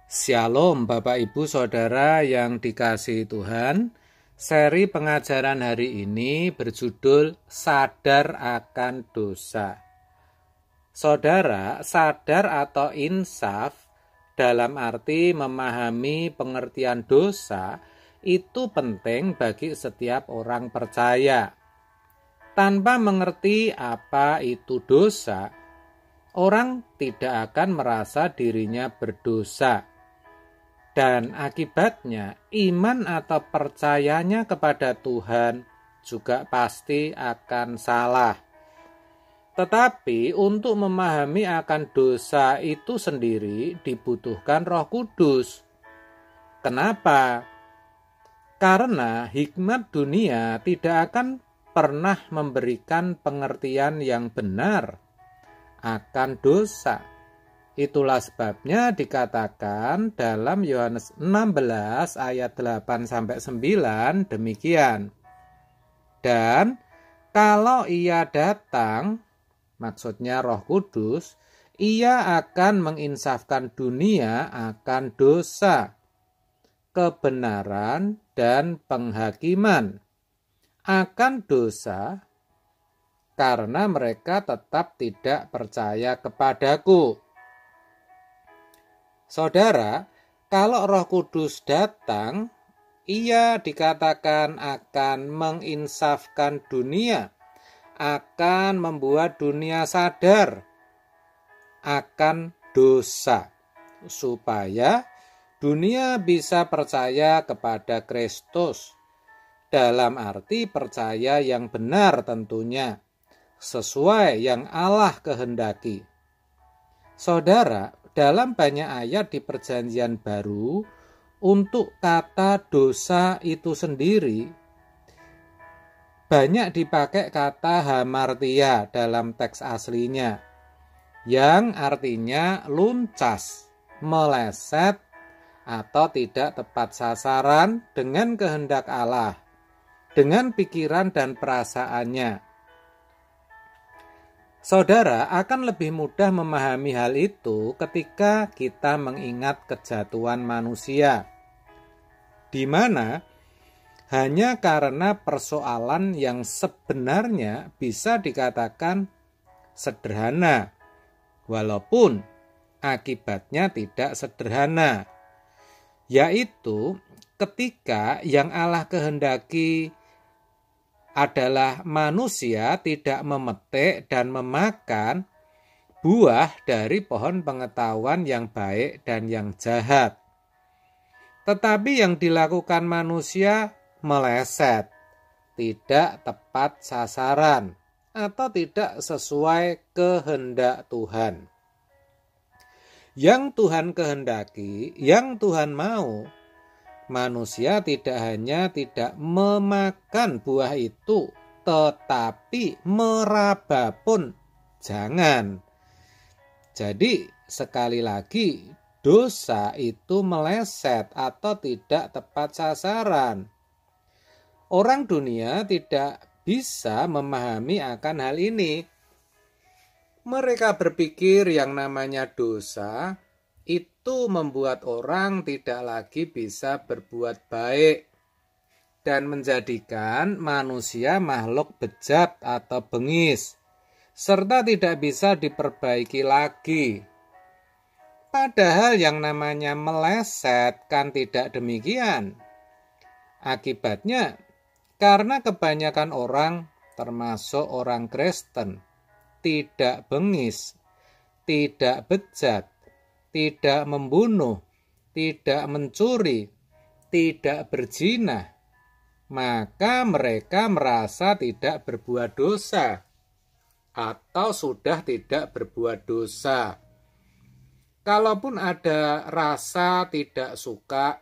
Shalom Bapak Ibu Saudara yang dikasihi Tuhan. Seri pengajaran hari ini berjudul Sadar akan Dosa. Saudara, sadar atau insaf dalam arti memahami pengertian dosa itu penting bagi setiap orang percaya. Tanpa mengerti apa itu dosa, orang tidak akan merasa dirinya berdosa. Dan akibatnya iman atau percayanya kepada Tuhan juga pasti akan salah. Tetapi untuk memahami akan dosa itu sendiri dibutuhkan Roh Kudus. Kenapa? Karena hikmat dunia tidak akan pernah memberikan pengertian yang benar akan dosa. Itulah sebabnya dikatakan dalam Yohanes 16 ayat 8-9 demikian. Dan kalau ia datang, maksudnya Roh Kudus, ia akan menginsafkan dunia akan dosa, kebenaran, dan penghakiman. Akan dosa karena mereka tetap tidak percaya kepadaku. Saudara, kalau Roh Kudus datang, ia dikatakan akan menginsafkan dunia, akan membuat dunia sadar akan dosa, supaya dunia bisa percaya kepada Kristus, dalam arti percaya yang benar tentunya, sesuai yang Allah kehendaki. Saudara, dalam banyak ayat di Perjanjian Baru, untuk kata dosa itu sendiri, banyak dipakai kata hamartia dalam teks aslinya, yang artinya luncas, meleset, atau tidak tepat sasaran dengan kehendak Allah, dengan pikiran dan perasaannya. Saudara, akan lebih mudah memahami hal itu ketika kita mengingat kejatuhan manusia, di mana hanya karena persoalan yang sebenarnya bisa dikatakan sederhana, walaupun akibatnya tidak sederhana, yaitu ketika yang Allah kehendaki adalah manusia tidak memetik dan memakan buah dari pohon pengetahuan yang baik dan yang jahat. Tetapi yang dilakukan manusia meleset, tidak tepat sasaran, atau tidak sesuai kehendak Tuhan. Yang Tuhan kehendaki, yang Tuhan mau, manusia tidak hanya tidak memakan buah itu, tetapi meraba pun jangan. Jadi sekali lagi, dosa itu meleset atau tidak tepat sasaran. Orang dunia tidak bisa memahami akan hal ini. Mereka berpikir yang namanya dosa itu membuat orang tidak lagi bisa berbuat baik dan menjadikan manusia makhluk bejat atau bengis, serta tidak bisa diperbaiki lagi. Padahal yang namanya meleset kan tidak demikian. Akibatnya, karena kebanyakan orang, termasuk orang Kristen, tidak bengis, tidak bejat, tidak membunuh, tidak mencuri, tidak berzina, maka mereka merasa tidak berbuat dosa atau sudah tidak berbuat dosa. Kalaupun ada rasa tidak suka,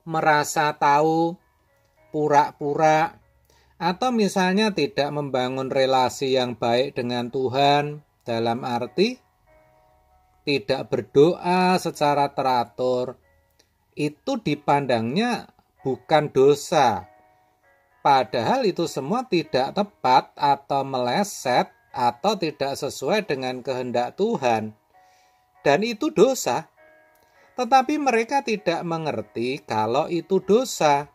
merasa tahu, pura-pura, atau misalnya tidak membangun relasi yang baik dengan Tuhan, dalam arti tidak berdoa secara teratur, itu dipandangnya bukan dosa. Padahal itu semua tidak tepat atau meleset atau tidak sesuai dengan kehendak Tuhan. Dan itu dosa. tetapi mereka tidak mengerti kalau itu dosa.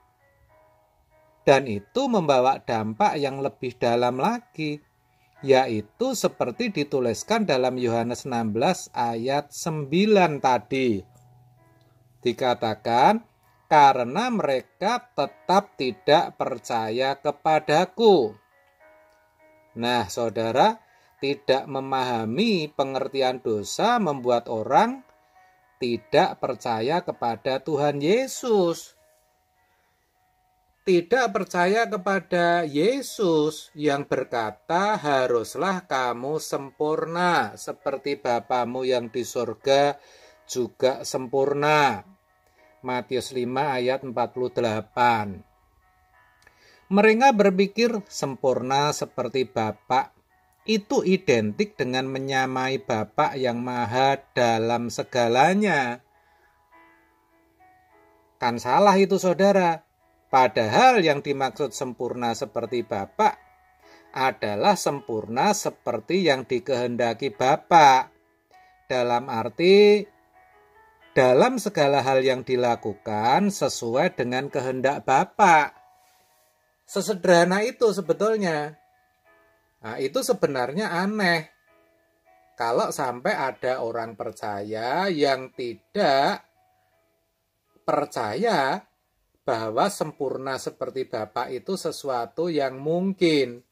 Dan itu membawa dampak yang lebih dalam lagi, yaitu seperti dituliskan dalam Yohanes 16 ayat 9 tadi. Dikatakan, karena mereka tetap tidak percaya kepadaku. Nah, saudara, tidak memahami pengertian dosa membuat orang tidak percaya kepada Tuhan Yesus. Tidak percaya kepada Yesus yang berkata, haruslah kamu sempurna seperti Bapamu yang di surga juga sempurna. Matius 5 ayat 48. Mereka berpikir sempurna seperti Bapa itu identik dengan menyamai Bapa yang maha dalam segalanya. Kan salah itu, saudara. Padahal yang dimaksud sempurna seperti Bapa adalah sempurna seperti yang dikehendaki Bapa. Dalam arti, dalam segala hal yang dilakukan sesuai dengan kehendak Bapa. Sesederhana itu sebetulnya. Nah, itu sebenarnya aneh. Kalau sampai ada orang percaya yang tidak percaya bahwa sempurna seperti Bapa itu sesuatu yang mungkin.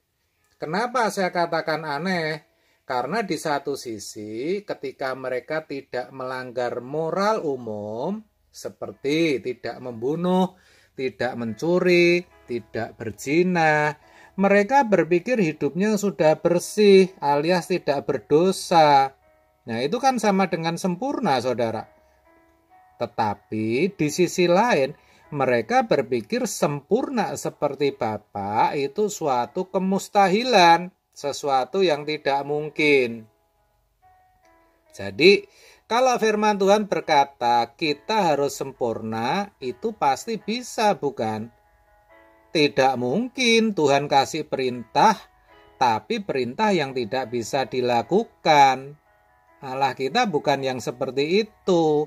Kenapa saya katakan aneh? Karena di satu sisi ketika mereka tidak melanggar moral umum seperti tidak membunuh, tidak mencuri, tidak berzina, mereka berpikir hidupnya sudah bersih alias tidak berdosa. Nah, itu kan sama dengan sempurna, saudara. Tetapi di sisi lain mereka berpikir sempurna seperti Bapa itu suatu kemustahilan, sesuatu yang tidak mungkin. Jadi, kalau firman Tuhan berkata kita harus sempurna, itu pasti bisa, bukan? Tidak mungkin Tuhan kasih perintah, tapi perintah yang tidak bisa dilakukan. Allah kita bukan yang seperti itu.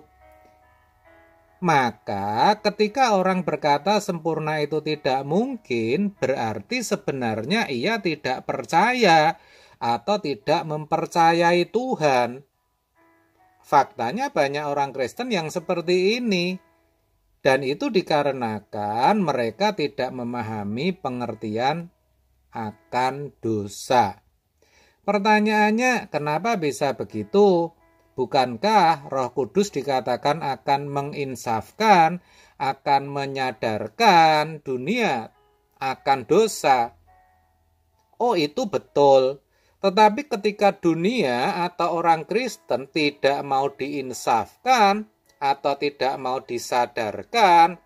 Maka ketika orang berkata sempurna itu tidak mungkin, berarti sebenarnya ia tidak percaya atau tidak mempercayai Tuhan. Faktanya banyak orang Kristen yang seperti ini. Dan itu dikarenakan mereka tidak memahami pengertian akan dosa. Pertanyaannya, kenapa bisa begitu? Bukankah Roh Kudus dikatakan akan menginsafkan, akan menyadarkan dunia akan dosa? Oh, itu betul. Tetapi ketika dunia atau orang Kristen tidak mau diinsafkan atau tidak mau disadarkan,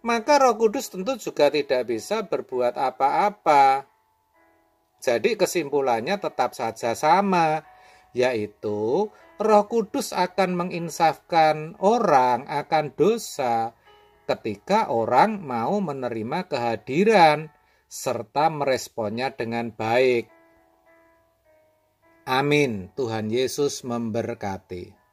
maka Roh Kudus tentu juga tidak bisa berbuat apa-apa. Jadi kesimpulannya tetap saja sama, yaitu Roh Kudus akan menginsafkan orang akan dosa ketika orang mau menerima kehadiran serta meresponnya dengan baik. Amin. Tuhan Yesus memberkati.